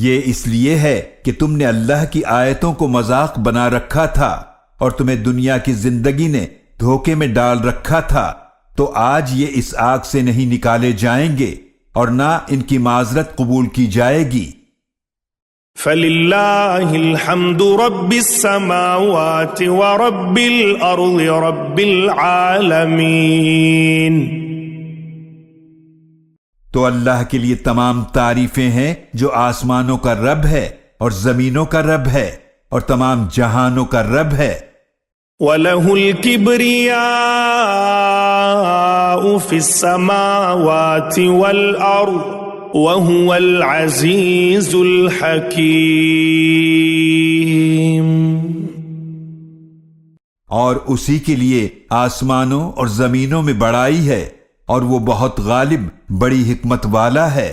یہ اس لیے ہے کہ تم نے اللہ کی آیتوں کو مذاق بنا رکھا تھا اور تمہیں دنیا کی زندگی نے دھوکے میں ڈال رکھا تھا، تو آج یہ اس آگ سے نہیں نکالے جائیں گے اور نہ ان کی معذرت قبول کی جائے گی۔ فَلِلَّهِ الْحَمْدُ رَبِّ السَّمَاوَاتِ وَرَبِّ الْأَرْضِ رَبِّ الْعَالَمِينَ۔ تو اللہ کے لیے تمام تعریفیں ہیں جو آسمانوں کا رب ہے اور زمینوں کا رب ہے اور تمام جہانوں کا رب ہے۔ وَلَهُ الْكِبْرِيَاءُ فِي السَّمَاوَاتِ وَالْأَرْضِ وَهُوَ الْعَزِيزُ الْحَكِيمُ۔ اور اسی کے لیے آسمانوں اور زمینوں میں بڑائی ہے اور وہ بہت غالب، بڑی حکمت والا ہے۔